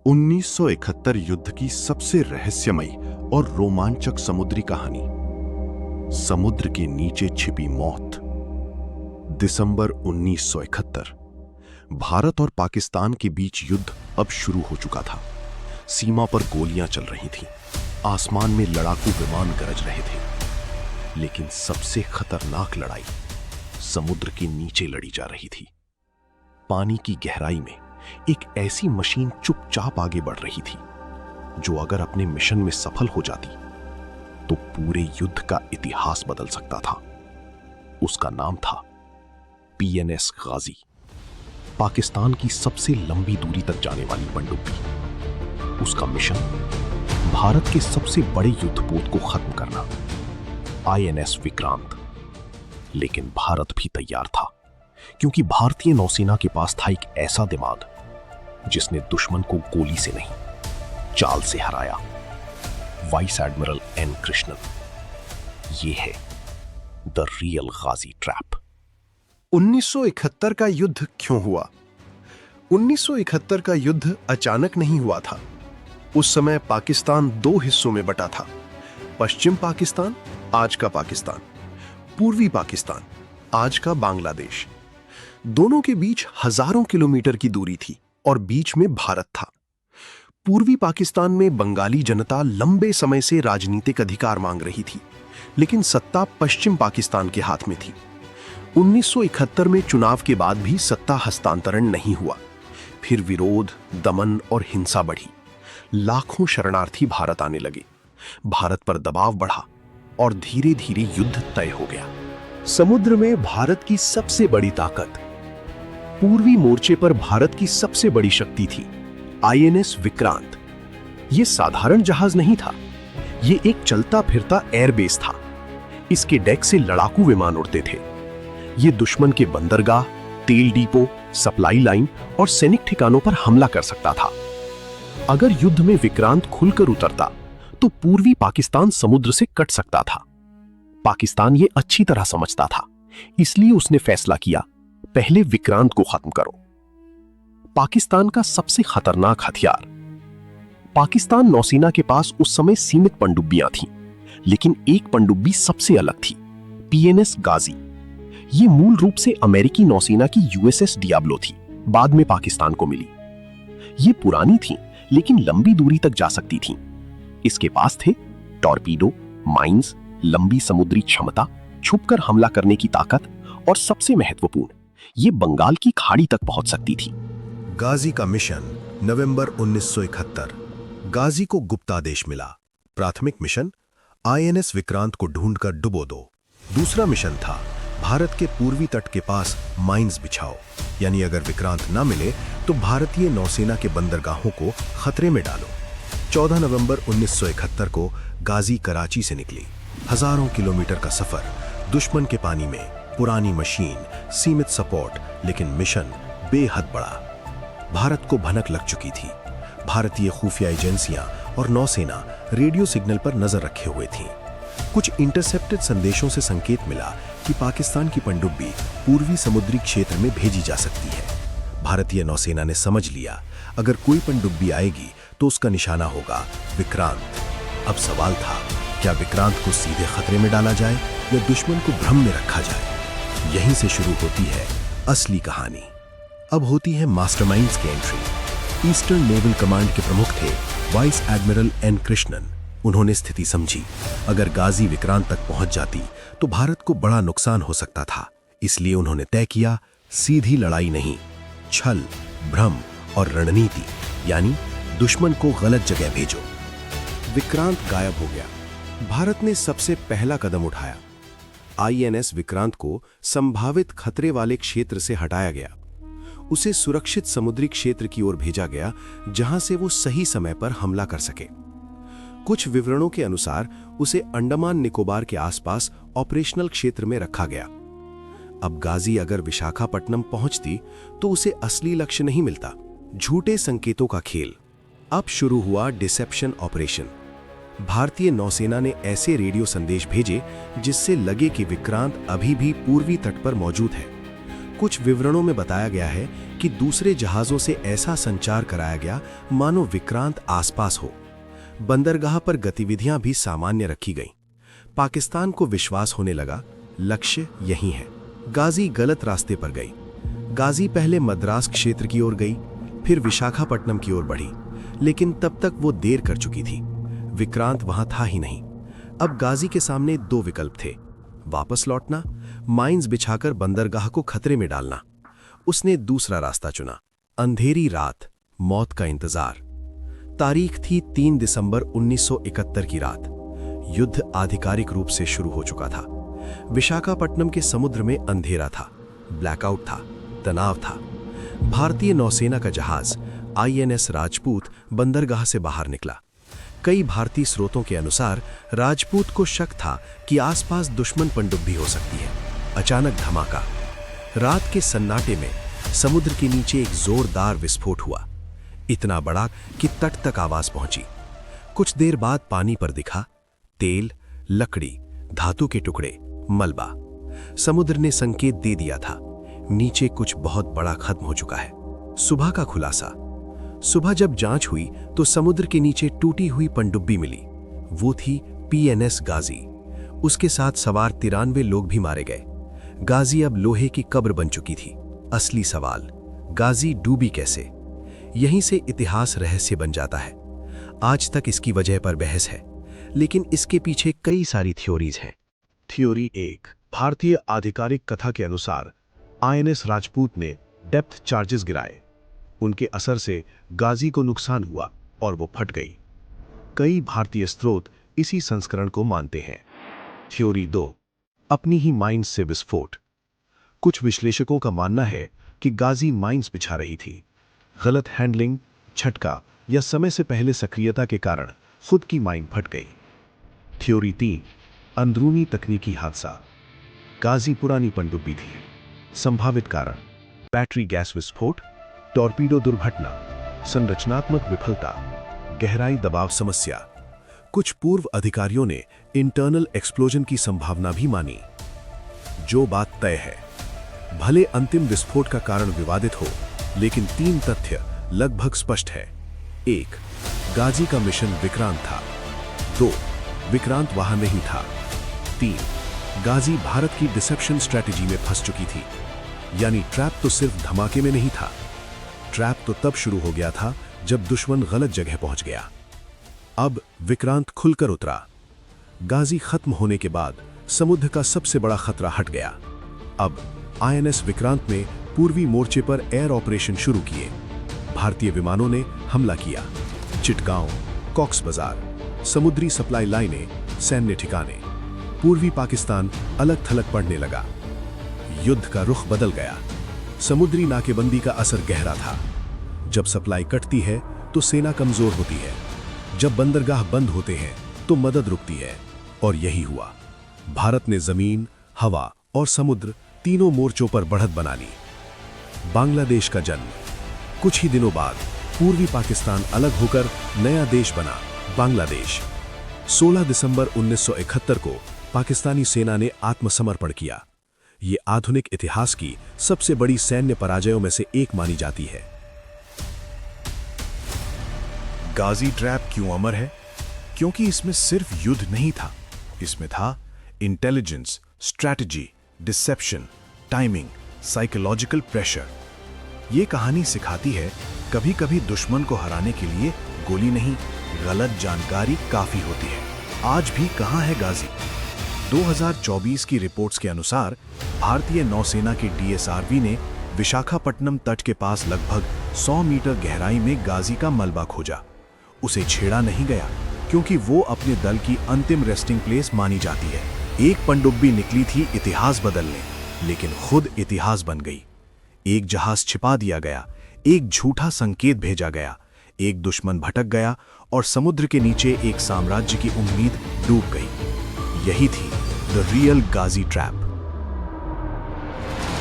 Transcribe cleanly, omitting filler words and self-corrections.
1971 युद्ध की सबसे रहस्यमयी और रोमांचक समुद्री कहानी, समुद्र के नीचे छिपी मौत। दिसंबर 1971। भारत और पाकिस्तान के बीच युद्ध अब शुरू हो चुका था। सीमा पर गोलियां चल रही थीं, आसमान में लड़ाकू विमान गरज रहे थे। लेकिन सबसे खतरनाक लड़ाई समुद्र के नीचे लड़ी जा रही थी। पानी की गहराई में एक ऐसी मशीन चुपचाप आगे बढ़ रही थी जो अगर अपने मिशन में सफल हो जाती तो पूरे युद्ध का इतिहास बदल सकता था। उसका नाम था PNS गाजी, पाकिस्तान की सबसे लंबी दूरी तक जाने वाली पनडुब्बी। उसका मिशन भारत के सबसे बड़े युद्धपोत को खत्म करना, INS विक्रांत। लेकिन भारत भी तैयार था, क्योंकि भारतीय नौसेना के पास था एक ऐसा दिमाग जिसने दुश्मन को गोली से नहीं, चाल से हराया। Vice admiral N Krishnan. ये है द रियल गाजी ट्रैप। 1971 का युद्ध क्यों हुआ? 1971 का युद्ध अचानक नहीं हुआ था। उस समय पाकिस्तान दो हिस्सों में बटा था। पश्चिम पाकिस्तान, आज का पाकिस्तान, पूर्वी पाकिस्तान, आज का बांग्लादेश। दोनों के बीच हजारों किलोमीटर की दूरी थी और बीच में भारत था। पूर्वी पाकिस्तान में बंगाली जनता लंबे समय से राजनीतिक अधिकार मांग रही थी, लेकिन सत्ता पश्चिम पाकिस्तान के हाथ में थी। 1971 में चुनाव के बाद भी सत्ता हस्तांतरण नहीं हुआ। फिर विरोध, दमन और हिंसा बढ़ी। लाखों शरणार्थी भारत आने लगे। भारत पर दबाव बढ़ा और धीरे धीरे युद्ध तय हो गया। समुद्र में भारत की सबसे बड़ी ताकत, पूर्वी मोर्चे पर भारत की सबसे बड़ी शक्ति थी INS विक्रांत। यह साधारण जहाज नहीं था, यह एक चलता फिरता एयरबेस था। इसके डेक से लड़ाकू विमान उड़ते थे। यह दुश्मन के बंदरगाह, तेल डिपो, सप्लाई लाइन और सैनिक ठिकानों पर हमला कर सकता था। अगर युद्ध में विक्रांत खुलकर उतरता तो पूर्वी पाकिस्तान समुद्र से कट सकता था। पाकिस्तान यह अच्छी तरह समझता था, इसलिए उसने फैसला किया, पहले विक्रांत को खत्म करो। पाकिस्तान का सबसे खतरनाक हथियार। पाकिस्तान नौसेना के पास उस समय सीमित पनडुब्बियां थीं, लेकिन एक पनडुब्बी सबसे अलग थी, PNS गाजी। यह मूल रूप से अमेरिकी नौसेना की USS डियाब्लो थी, बाद में पाकिस्तान को मिली। ये पुरानी थी, लेकिन लंबी दूरी तक जा सकती थीं। इसके पास थे टॉर्पीडो, माइंस, लंबी समुद्री क्षमता, छुपकर हमला करने की ताकत और सबसे महत्वपूर्ण, ये बंगाल की खाड़ी तक पहुंच सकती थी। गाजी का मिशन नवंबर 1971। गाजी को गुप्त आदेश मिला। प्राथमिक मिशन, INS विक्रांत को ढूंढकर डुबो दो। दूसरा मिशन था, भारत के पूर्वी तट के पास माइंस बिछाओ, यानी अगर विक्रांत ना मिले तो भारतीय नौसेना के बंदरगाहों को खतरे में डालो। 14 नवंबर 1971 को गाजी कराची से निकली। हजारों किलोमीटर का सफर, दुश्मन के पानी में, पुरानी मशीन, सीमित सपोर्ट, लेकिन मिशन बेहद बड़ा। भारत को भनक लग चुकी थी। भारतीय खुफिया एजेंसियां और नौसेना रेडियो सिग्नल पर नजर रखे हुए थीं। कुछ इंटरसेप्टेड संदेशों से संकेत मिला कि पाकिस्तान की पनडुब्बी पूर्वी समुद्री क्षेत्र में भेजी जा सकती है। भारतीय नौसेना ने समझ लिया, अगर कोई पनडुब्बी आएगी तो उसका निशाना होगा विक्रांत। अब सवाल था, क्या विक्रांत को सीधे खतरे में डाला जाए या दुश्मन को भ्रम में रखा जाए? यहीं से शुरू होती है असली कहानी। अब होती है मास्टरमाइंड्स की एंट्री। ईस्टर्न नेवल कमांड के प्रमुख थे वाइस एडमिरल N कृष्णन। उन्होंने स्थिति समझी, अगर गाजी विक्रांत तक पहुंच जाती तो भारत को बड़ा नुकसान हो सकता था। इसलिए उन्होंने तय किया, सीधी लड़ाई नहीं, छल, भ्रम और रणनीति, यानी दुश्मन को गलत जगह भेजो। विक्रांत गायब हो गया। भारत ने सबसे पहला कदम उठाया। INS विक्रांत को संभावित खतरे वाले क्षेत्र से हटाया गया। उसे सुरक्षित समुद्री क्षेत्र की ओर भेजा गया, जहां से वो सही समय पर हमला कर सके। कुछ विवरणों के अनुसार उसे अंडमान निकोबार के आसपास ऑपरेशनल क्षेत्र में रखा गया। अब गाजी अगर विशाखापट्टनम पहुंचती तो उसे असली लक्ष्य नहीं मिलता। झूठे संकेतों का खेल। अब शुरू हुआ डिसेप्शन ऑपरेशन। भारतीय नौसेना ने ऐसे रेडियो संदेश भेजे जिससे लगे कि विक्रांत अभी भी पूर्वी तट पर मौजूद है। कुछ विवरणों में बताया गया है कि दूसरे जहाज़ों से ऐसा संचार कराया गया मानो विक्रांत आसपास हो। बंदरगाह पर गतिविधियां भी सामान्य रखी गईं। पाकिस्तान को विश्वास होने लगा, लक्ष्य यही है। गाजी गलत रास्ते पर गई। गाजी पहले मद्रास क्षेत्र की ओर गई, फिर विशाखापट्टनम की ओर बढ़ी, लेकिन तब तक वो देर कर चुकी थी। विक्रांत वहां था ही नहीं। अब गाजी के सामने दो विकल्प थे, वापस लौटना, माइंस बिछाकर बंदरगाह को खतरे में डालना। उसने दूसरा रास्ता चुना, अंधेरी रात, मौत का इंतजार। तारीख थी 3 दिसंबर 1971 की रात। युद्ध आधिकारिक रूप से शुरू हो चुका था। विशाखापट्टनम के समुद्र में अंधेरा था, ब्लैकआउट था, तनाव था। भारतीय नौसेना का जहाज INS राजपूत बंदरगाह से बाहर निकला। कई भारतीय स्रोतों के अनुसार राजपूत को शक था कि आसपास दुश्मन पनडुब्बी हो सकती है। अचानक धमाका। रात के सन्नाटे में समुद्र के नीचे एक जोरदार विस्फोट हुआ, इतना बड़ा कि तट तक आवाज पहुंची। कुछ देर बाद पानी पर दिखा तेल, लकड़ी, धातु के टुकड़े, मलबा। समुद्र ने संकेत दे दिया था, नीचे कुछ बहुत बड़ा खत्म हो चुका है। सुबह का खुलासा। सुबह जब जांच हुई तो समुद्र के नीचे टूटी हुई पनडुब्बी मिली। वो थी PNS गाजी। उसके साथ सवार 93 लोग भी मारे गए। गाजी अब लोहे की कब्र बन चुकी थी। असली सवाल, गाजी डूबी कैसे? यहीं से इतिहास रहस्य बन जाता है। आज तक इसकी वजह पर बहस है, लेकिन इसके पीछे कई सारी थ्योरीज हैं। थ्योरी 1। भारतीय आधिकारिक कथा के अनुसार INS राजपूत ने डेप्थ चार्जेस गिराए। उनके असर से गाजी को नुकसान हुआ और वो फट गई। कई भारतीय स्रोत इसी संस्करण को मानते हैं। थ्योरी 2। अपनी ही माइंस से विस्फोट। कुछ विश्लेषकों का मानना है कि गाजी माइंस बिछा रही थी। गलत हैंडलिंग, झटका या समय से पहले सक्रियता के कारण खुद की माइन फट गई। थ्योरी 3। अंदरूनी तकनीकी हादसा। गाजी पुरानी पनडुब्बी थी। संभावित कारण, बैटरी गैस विस्फोट, टॉर्पीडो दुर्घटना, संरचनात्मक विफलता, गहराई दबाव समस्या। कुछ पूर्व अधिकारियों ने इंटरनल एक्सप्लोजन की संभावना भी मानी। जो बात तय है, भले अंतिम विस्फोट का कारण विवादित हो, लेकिन 3 तथ्य लगभग स्पष्ट है। 1. गाजी का मिशन विक्रांत था। 2. विक्रांत वहां नहीं था। 3. गाजी भारत की डिसेप्शन स्ट्रैटेजी में फंस चुकी थी। यानी ट्रैप तो सिर्फ धमाके में नहीं था, ट्रैप तो तब शुरू हो गया था जब दुश्मन गलत जगह पहुंच गया। अब विक्रांत खुलकर उतरा। गाजी खत्म होने के बाद समुद्र का सबसे बड़ा खतरा हट गया। अब INS विक्रांत ने पूर्वी मोर्चे पर एयर ऑपरेशन शुरू किए। भारतीय विमानों ने हमला किया। चिटगांव, कॉक्स बाजार, समुद्री सप्लाई लाइनें, सैन्य ठिकाने। पूर्वी पाकिस्तान अलग थलग पड़ने लगा। युद्ध का रुख बदल गया। समुद्री नाकेबंदी का असर गहरा था। जब सप्लाई कटती है तो सेना कमजोर होती है। जब बंदरगाह बंद होते हैं तो मदद रुकती है। और यही हुआ। भारत ने जमीन, हवा और समुद्र तीनों मोर्चों पर बढ़त बना ली। बांग्लादेश का जन्म। कुछ ही दिनों बाद पूर्वी पाकिस्तान अलग होकर नया देश बना, बांग्लादेश। 16 दिसंबर 1971 को पाकिस्तानी सेना ने आत्मसमर्पण किया। ये आधुनिक इतिहास की सबसे बड़ी सैन्य पराजयों में से एक मानी जाती है। गाजी ट्रैप क्यों अमर है? क्योंकि इसमें सिर्फ युद्ध नहीं था, इसमें था intelligence, strategy, deception, timing, psychological pressure. ये कहानी सिखाती है कभी कभी दुश्मन को हराने के लिए गोली नहीं, गलत जानकारी काफी होती है। आज भी कहां है गाजी? 2024 की रिपोर्ट्स के अनुसार भारतीय नौसेना के DSRV ने विशाखापट्टनम तट के पास लगभग 100 मीटर गहराई में गाजी का मलबा खोजा। उसे छेड़ा नहीं गया क्योंकि वो अपने दल की अंतिम रेस्टिंग प्लेस मानी जाती है। एक पनडुब्बी निकली थी इतिहास बदलने, लेकिन खुद इतिहास बन गई। एक जहाज छिपा दिया गया, एक झूठा संकेत भेजा गया, एक दुश्मन भटक गया और समुद्र के नीचे एक साम्राज्य की उम्मीद डूब गई। यही थी द रियल गाजी ट्रैप।